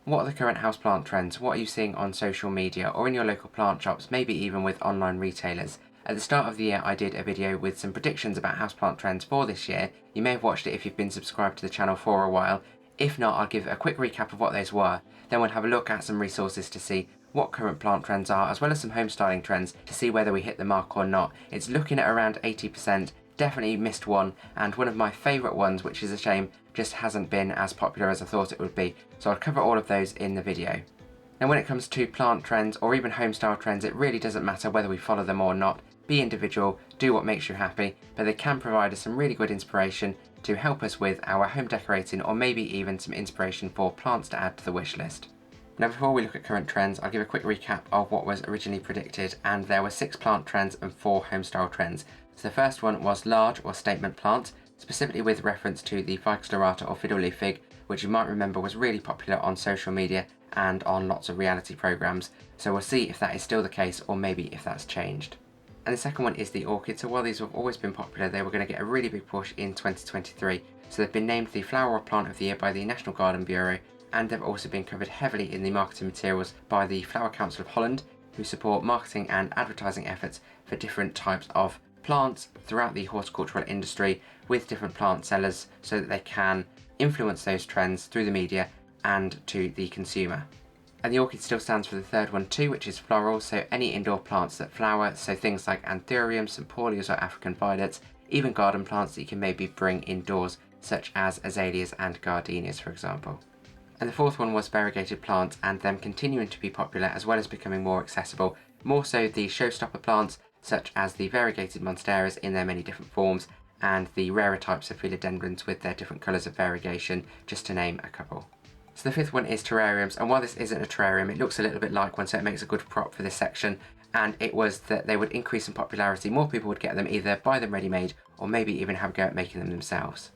What are the current houseplant trends? What are you seeing on social media or in your local plant shops, maybe even with online retailers? At the start of the year I did a video with some predictions about houseplant trends for this year. You may have watched it if you've been subscribed to the channel for a while. If not, I'll give a quick recap of what those were. Then we'll have a look at some resources to see what current plant trends are, as well as some home styling trends to see whether we hit the mark or not. It's looking at around 80%, definitely missed one, and one of my favourite ones, which is a shame, just hasn't been as popular as I thought it would be. So I'll cover all of those in the video. Now when it comes to plant trends or even home style trends, it really doesn't matter whether we follow them or not. Be individual, do what makes you happy, but they can provide us some really good inspiration to help us with our home decorating, or maybe even some inspiration for plants to add to the wish list. Now before we look at current trends, I'll give a quick recap of what was originally predicted, and there were 6 plant trends and 4 home style trends. So the first one was large or statement plants, specifically with reference to the ficus lyrata or fiddle leaf fig, which you might remember was really popular on social media and on lots of reality programs. So we'll see if that is still the case, or maybe if that's changed. And the second one is the orchid. So while these have always been popular, they were going to get a really big push in 2023. So they've been named the Flower or Plant of the Year by the National Garden Bureau, and they've also been covered heavily in the marketing materials by the Flower Council of Holland, who support marketing and advertising efforts for different types of plants throughout the horticultural industry with different plant sellers, so that they can influence those trends through the media and to the consumer. And the orchid still stands for the third one too, which is floral, so any indoor plants that flower, so things like anthuriums, Symporias or African violets, even garden plants that you can maybe bring indoors, such as azaleas and gardenias for example. And the fourth one was variegated plants, and them continuing to be popular as well as becoming more accessible, more so the showstopper plants such as the variegated monsteras in their many different forms, and the rarer types of philodendrons with their different colours of variegation, just to name a couple. So the fifth one is terrariums, and while this isn't a terrarium, it looks a little bit like one, so it makes a good prop for this section, and it was that they would increase in popularity. More people would get them, either buy them ready-made or maybe even have a go at making them themselves.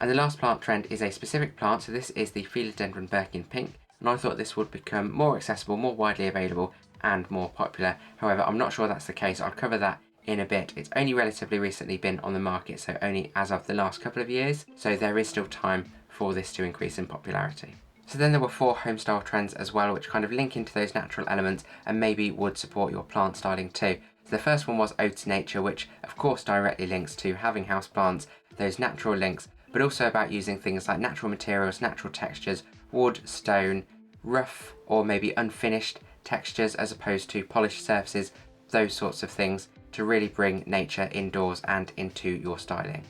And the last plant trend is a specific plant, so this is the philodendron Birkin pink, and I thought this would become more accessible, more widely available and more popular. However, I'm not sure that's the case. I'll cover that in a bit. It's only relatively recently been on the market, so only as of the last couple of years, so there is still time for this to increase in popularity. So then there were 4 home style trends as well, which kind of link into those natural elements and maybe would support your plant styling too. So the first one was Ode to Nature, which of course directly links to having houseplants, those natural links, but also about using things like natural materials, natural textures, wood, stone, rough or maybe unfinished textures as opposed to polished surfaces, those sorts of things, to really bring nature indoors and into your styling.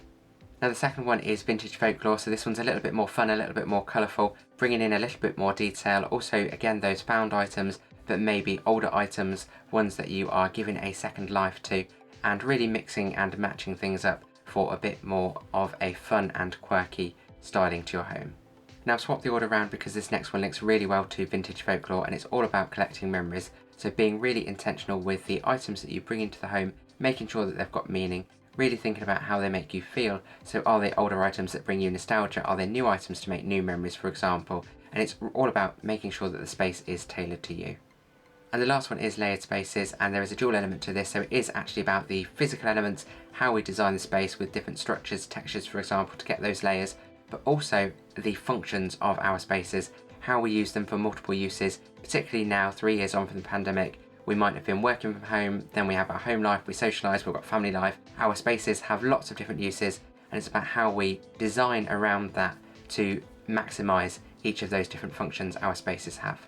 Now the second one is vintage folklore, so this one's a little bit more fun, a little bit more colourful, bringing in a little bit more detail. Also again those found items, but maybe older items, ones that you are giving a second life to, and really mixing and matching things up for a bit more of a fun and quirky styling to your home. Now I've swapped the order around because this next one links really well to vintage folklore, and it's all about collecting memories, so being really intentional with the items that you bring into the home, making sure that they've got meaning, really thinking about how they make you feel. So are they older items that bring you nostalgia? Are they new items to make new memories, for example? And it's all about making sure that the space is tailored to you. And the last one is layered spaces, and there is a dual element to this, so it is actually about the physical elements, how we design the space with different structures, textures for example, to get those layers, but also the functions of our spaces, how we use them for multiple uses, particularly now 3 years on from the pandemic. We might have been working from home, then we have our home life, we socialise, we've got family life. Our spaces have lots of different uses, and it's about how we design around that to maximise each of those different functions our spaces have.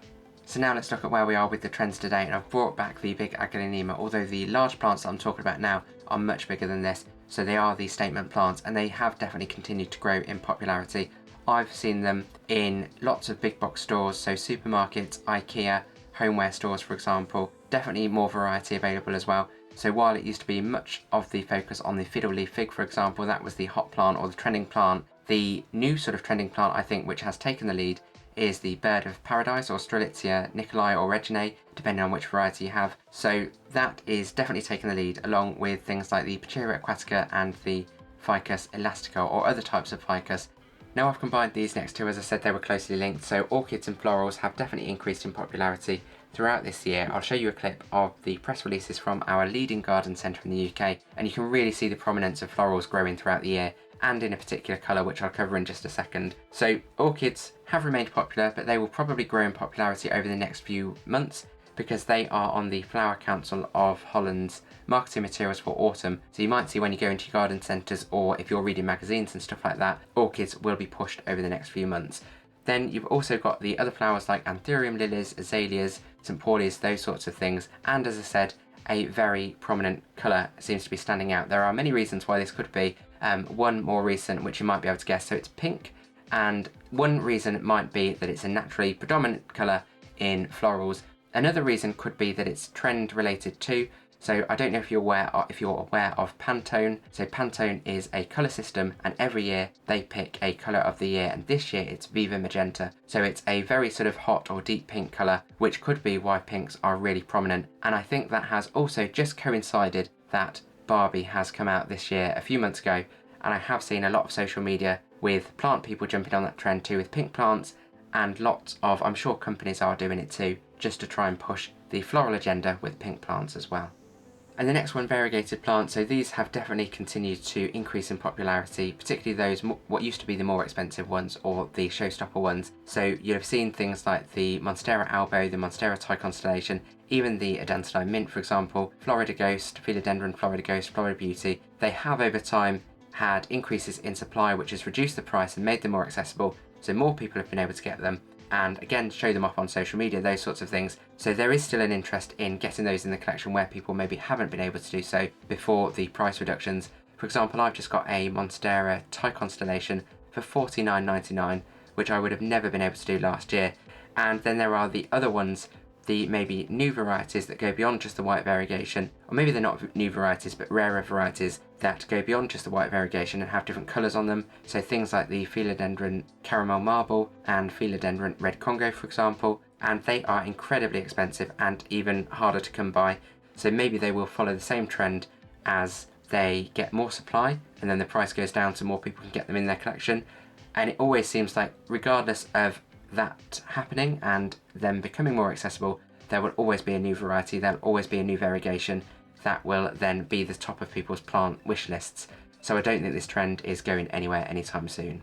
So now let's look at where we are with the trends today, and I've brought back the big Aglaonema, although the large plants that I'm talking about now are much bigger than this, so they are the statement plants, and they have definitely continued to grow in popularity. I've seen them in lots of big box stores, so supermarkets, IKEA, homeware stores for example. Definitely more variety available as well. So while it used to be much of the focus on the fiddle leaf fig for example, that was the hot plant or the trending plant, the new sort of trending plant I think which has taken the lead is the bird of paradise, or Strelitzia nicolai or reginae, depending on which variety you have. So that is definitely taking the lead, along with things like the Pacheria aquatica and the Ficus elastica or other types of ficus. Now I've combined these next two, as I said they were closely linked, so orchids and florals have definitely increased in popularity throughout this year. I'll show you a clip of the press releases from our leading garden centre in the UK, and you can really see the prominence of florals growing throughout the year, and in a particular colour, which I'll cover in just a second. So orchids have remained popular, but they will probably grow in popularity over the next few months because they are on the Flower Council of Holland's marketing materials for autumn. So you might see when you go into your garden centres, or if you're reading magazines and stuff like that, orchids will be pushed over the next few months. Then you've also got the other flowers like anthurium lilies, azaleas, St. Paulias, those sorts of things. And as I said, a very prominent colour seems to be standing out. There are many reasons why this could be. One more recent, which you might be able to guess, so it's pink. And one reason might be that it's a naturally predominant colour in florals. Another reason could be that it's trend related too. So I don't know if you're aware of Pantone. So Pantone is a colour system, and every year they pick a colour of the year, and this year it's Viva Magenta. So it's a very sort of hot or deep pink colour, which could be why pinks are really prominent. And I think that has also just coincided that Barbie has come out this year a few months ago, and I have seen a lot of social media with plant people jumping on that trend too with pink plants, and lots of, I'm sure companies are doing it too, just to try and push the floral agenda with pink plants as well. And the next one, variegated plants. So these have definitely continued to increase in popularity, particularly those what used to be the more expensive ones, or the showstopper ones. So you'll have seen things like the Monstera albo, the Monstera Thai constellation, even the Adantodyne mint, for example, Florida Ghost, Philodendron Florida Ghost, Florida Beauty. They have over time had increases in supply, which has reduced the price and made them more accessible. So more people have been able to get them, and again show them off on social media, those sorts of things. So there is still an interest in getting those in the collection where people maybe haven't been able to do so before the price reductions. For example, I've just got a Monstera Thai constellation for $49.99, which I would have never been able to do last year. And then there are the other ones, the maybe new varieties that go beyond just the white variegation, or maybe they're not new varieties but rarer varieties that go beyond just the white variegation and have different colours on them. So things like the Philodendron Caramel Marble and Philodendron Red Congo, for example, and they are incredibly expensive and even harder to come by. So maybe they will follow the same trend as they get more supply, and then the price goes down so more people can get them in their collection. And it always seems like, regardless of that happening and them becoming more accessible, there will always be a new variety, there'll always be a new variegation that will then be the top of people's plant wish lists. So I don't think this trend is going anywhere anytime soon.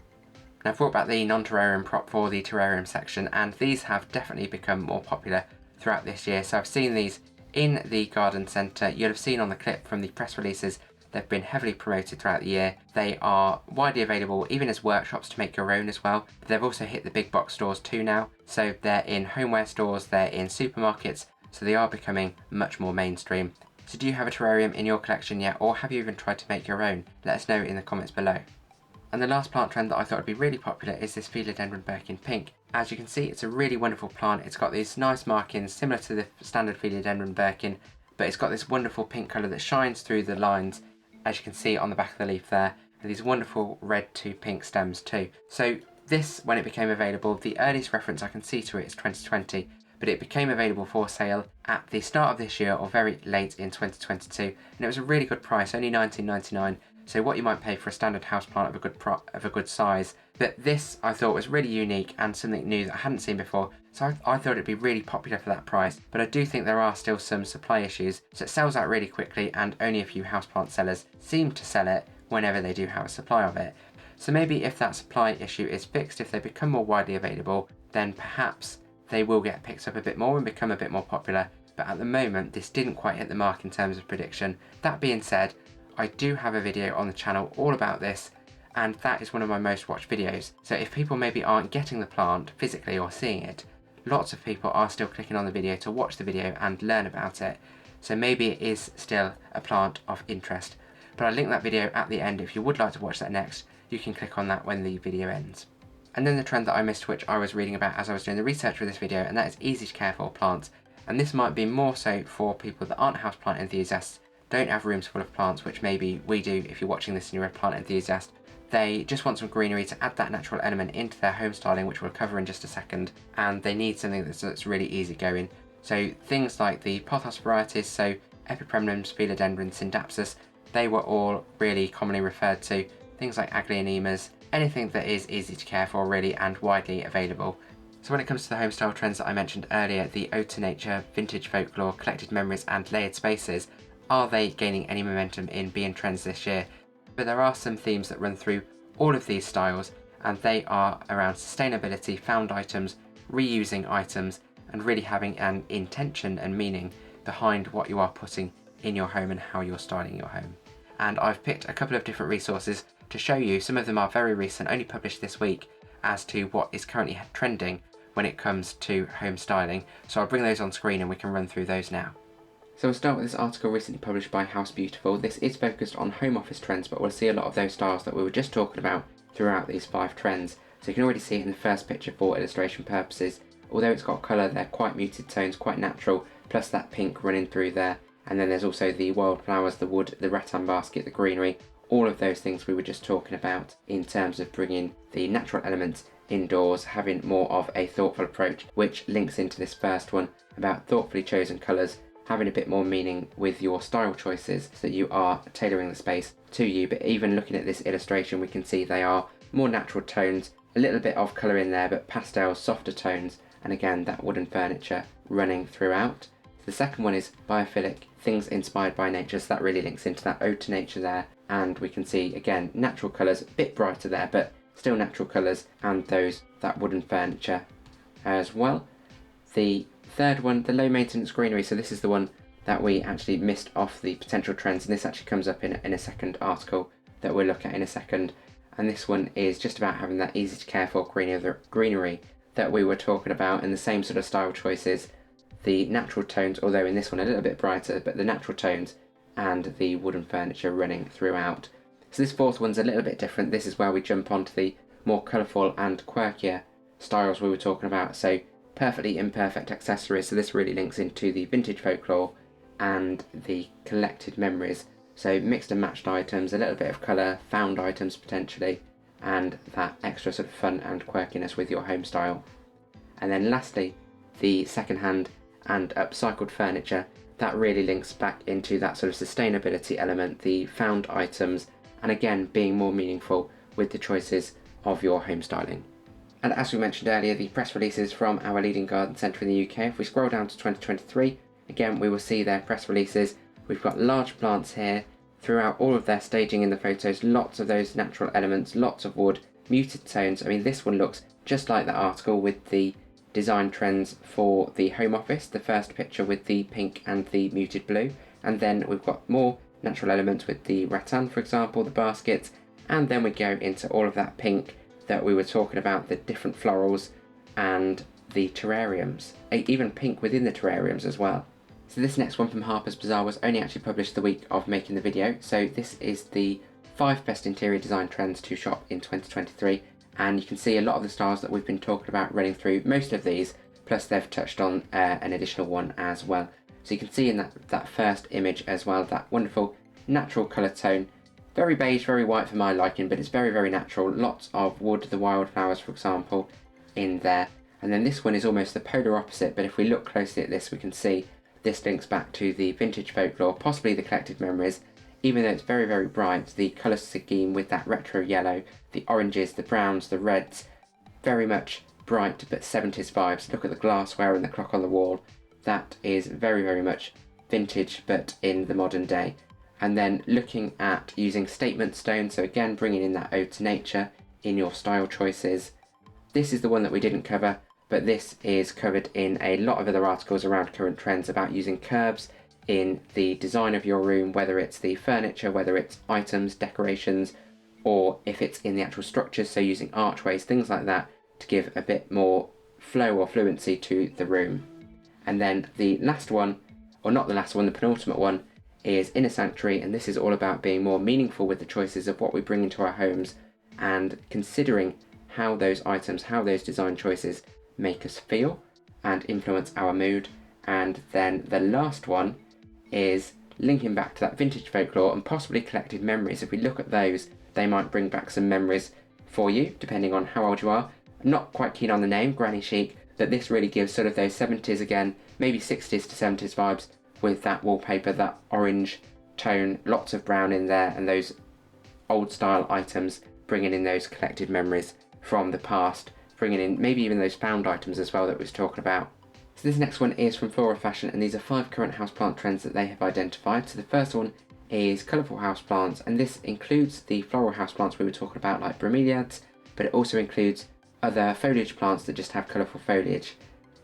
Now I've brought back the non-terrarium prop for the terrarium section, and these have definitely become more popular throughout this year. So I've seen these in the garden centre. You'll have seen on the clip from the press releases, they've been heavily promoted throughout the year. They are widely available even as workshops to make your own as well. But they've also hit the big box stores too now. So they're in homeware stores, they're in supermarkets, so they are becoming much more mainstream. So do you have a terrarium in your collection yet, or have you even tried to make your own? Let us know in the comments below. And the last plant trend that I thought would be really popular is this Philodendron Birkin Pink. As you can see, it's a really wonderful plant. It's got these nice markings similar to the standard Philodendron Birkin, but it's got this wonderful pink colour that shines through the lines, as you can see on the back of the leaf there, and these wonderful red to pink stems too. So this, when it became available, the earliest reference I can see to it is 2020, but it became available for sale at the start of this year or very late in 2022, and it was a really good price, only $19.99. So what you might pay for a standard houseplant of a good size. But this I thought was really unique and something new that I hadn't seen before, so I thought it'd be really popular for that price. But I do think there are still some supply issues, so it sells out really quickly, and only a few houseplant sellers seem to sell it whenever they do have a supply of it. So maybe if that supply issue is fixed, if they become more widely available, then perhaps they will get picked up a bit more and become a bit more popular. But at the moment, this didn't quite hit the mark in terms of prediction. That being said, I do have a video on the channel all about this, and that is one of my most watched videos. So if people maybe aren't getting the plant physically or seeing it, lots of people are still clicking on the video to watch the video and learn about it. So maybe it is still a plant of interest. But I'll link that video at the end. If you would like to watch that next, you can click on that when the video ends. And then the trend that I missed, which I was reading about as I was doing the research for this video, and that is easy to care for plants. And this might be more so for people that aren't houseplant enthusiasts, don't have rooms full of plants, which maybe we do if you're watching this and you're a plant enthusiast. They just want some greenery to add that natural element into their home styling, which we'll cover in just a second, and they need something that's really easy going. So things like the pothos varieties, so Epipremnums, Philodendron, Syndapsus, they were all really commonly referred to. Things like Aglaonemas, anything that is easy to care for really and widely available. So when it comes to the home style trends that I mentioned earlier, the ode to nature, vintage folklore, collected memories and layered spaces, are they gaining any momentum in being trends this year? But there are some themes that run through all of these styles, and they are around sustainability, found items, reusing items, and really having an intention and meaning behind what you are putting in your home and how you're styling your home. And I've picked a couple of different resources to show you. Some of them are very recent, only published this week, as to what is currently trending when it comes to home styling. So I'll bring those on screen and we can run through those now. So we'll start with this article recently published by House Beautiful. This is focused on home office trends, but we'll see a lot of those styles that we were just talking about throughout these 5 trends. So you can already see it in the first picture for illustration purposes. Although it's got colour, they're quite muted tones, quite natural, plus that pink running through there. And then there's also the wildflowers, the wood, the rattan basket, the greenery, all of those things we were just talking about in terms of bringing the natural elements indoors, having more of a thoughtful approach, which links into this first one about thoughtfully chosen colours, having a bit more meaning with your style choices so that you are tailoring the space to you. But even looking at this illustration, we can see they are more natural tones, a little bit of colour in there, but pastels, softer tones, and again that wooden furniture running throughout. The second one is biophilic, things inspired by nature, so that really links into that ode to nature there, and we can see again natural colours, a bit brighter there, but still natural colours, and that wooden furniture as well. The third one, the low maintenance greenery, so this is the one that we actually missed off the potential trends, and this actually comes up in a second article that we'll look at in a second. And this one is just about having that easy to care for greenery that we were talking about, and the same sort of style choices, the natural tones, although in this one a little bit brighter, but the natural tones and the wooden furniture running throughout. So this fourth one's a little bit different. This is where we jump onto the more colourful and quirkier styles we were talking about. So perfectly imperfect accessories, so this really links into the vintage folklore and the collected memories. So mixed and matched items, a little bit of colour, found items potentially, and that extra sort of fun and quirkiness with your home style. And then lastly, the second-hand and upcycled furniture, that really links back into that sort of sustainability element, the found items, and again being more meaningful with the choices of your home styling. And as we mentioned earlier, the press releases from our leading garden centre in the UK, if we scroll down to 2023, again we will see their press releases. We've got large plants here throughout all of their staging in the photos, lots of those natural elements, lots of wood, muted tones. I mean, this one looks just like the article with the design trends for the home office, the first picture with the pink and the muted blue, and then we've got more natural elements with the rattan, for example, the baskets, and then we go into all of that pink that we were talking about, the different florals and the terrariums, even pink within the terrariums as well. So this next one from Harper's Bazaar was only actually published the week of making the video, so this is the 5 best interior design trends to shop in 2023. And you can see a lot of the styles that we've been talking about running through most of these, plus they've touched on an additional one as well. So you can see in that first image as well, that wonderful natural colour tone, very beige, very white for my liking, but it's very, very natural. Lots of wood, the wildflowers for example, in there. And then this one is almost the polar opposite, but if we look closely at this, we can see this links back to the vintage folklore, possibly the collected memories. Even though it's very, very bright, the colour scheme with that retro yellow, the oranges, the browns, the reds, very much bright but 70s vibes. Look at the glassware and the clock on the wall. That is very, very much vintage but in the modern day. And then looking at using statement stone, so again bringing in that ode to nature in your style choices. This is the one that we didn't cover, but this is covered in a lot of other articles around current trends about using curbs in the design of your room, whether it's the furniture, whether it's items, decorations, or if it's in the actual structures, so using archways, things like that, to give a bit more flow or fluency to the room. And then the last one, or not the last one, the penultimate one, is Inner Sanctuary, and this is all about being more meaningful with the choices of what we bring into our homes and considering how those items, how those design choices make us feel and influence our mood. And then the last one is linking back to that vintage folklore and possibly collected memories. If we look at those, they might bring back some memories for you, depending on how old you are. I'm not quite keen on the name, Granny Chic, but this really gives sort of those 70s again, maybe 60s to 70s vibes with that wallpaper, that orange tone, lots of brown in there, and those old style items, bringing in those collected memories from the past, bringing in maybe even those found items as well that we was talking about. So this next one is from Flora Fashion, and these are 5 current houseplant trends that they have identified. So the first one is colourful houseplants, and this includes the floral houseplants we were talking about like bromeliads, but it also includes other foliage plants that just have colourful foliage.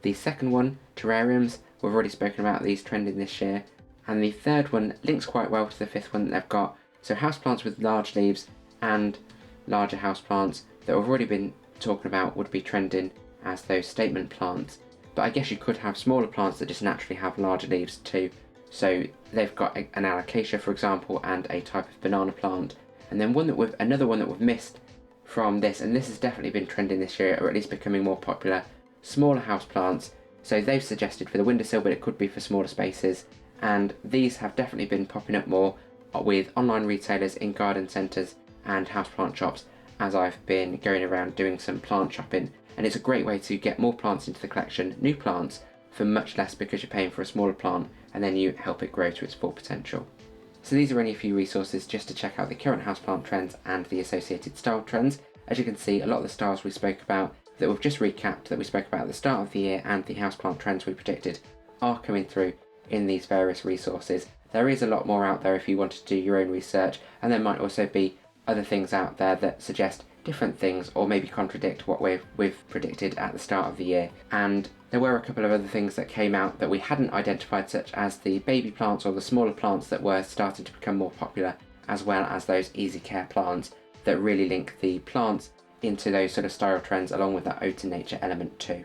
The second one, terrariums, we've already spoken about these trending this year, and the third one links quite well to the fifth one that they've got, so houseplants with large leaves and larger houseplants that we've already been talking about would be trending as those statement plants. But I guess you could have smaller plants that just naturally have larger leaves too. So they've got an alocasia, for example, and a type of banana plant. And then another one that we've missed from this, and this has definitely been trending this year, or at least becoming more popular, smaller houseplants. So they've suggested for the windowsill, but it could be for smaller spaces. And these have definitely been popping up more with online retailers in garden centres and houseplant shops as I've been going around doing some plant shopping. And it's a great way to get more plants into the collection, new plants, for much less because you're paying for a smaller plant, and then you help it grow to its full potential. So these are only a few resources just to check out the current houseplant trends and the associated style trends. As you can see, a lot of the styles we spoke about that we've just recapped, that we spoke about at the start of the year, and the houseplant trends we predicted are coming through in these various resources. There is a lot more out there if you wanted to do your own research, and there might also be other things out there that suggest different things or maybe contradict what we've predicted at the start of the year. And there were a couple of other things that came out that we hadn't identified, such as the baby plants or the smaller plants that were starting to become more popular, as well as those easy care plants that really link the plants into those sort of style trends, along with that ode to nature element too.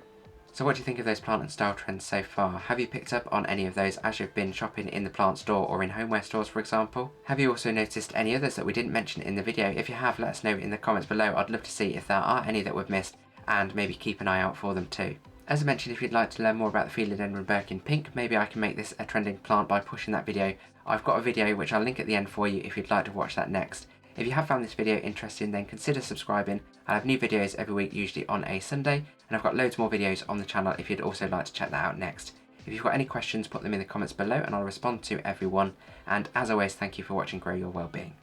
So what do you think of those plant and style trends so far? Have you picked up on any of those as you've been shopping in the plant store or in homeware stores, for example? Have you also noticed any others that we didn't mention in the video? If you have, let us know in the comments below. I'd love to see if there are any that we've missed, and maybe keep an eye out for them too. As I mentioned, if you'd like to learn more about the Philodendron Birkin Pink, maybe I can make this a trending plant by pushing that video. I've got a video which I'll link at the end for you if you'd like to watch that next. If you have found this video interesting, then consider subscribing. I have new videos every week, usually on a Sunday, and I've got loads more videos on the channel if you'd also like to check that out next. If you've got any questions, put them in the comments below and I'll respond to everyone. And as always, thank you for watching Grow Your Wellbeing.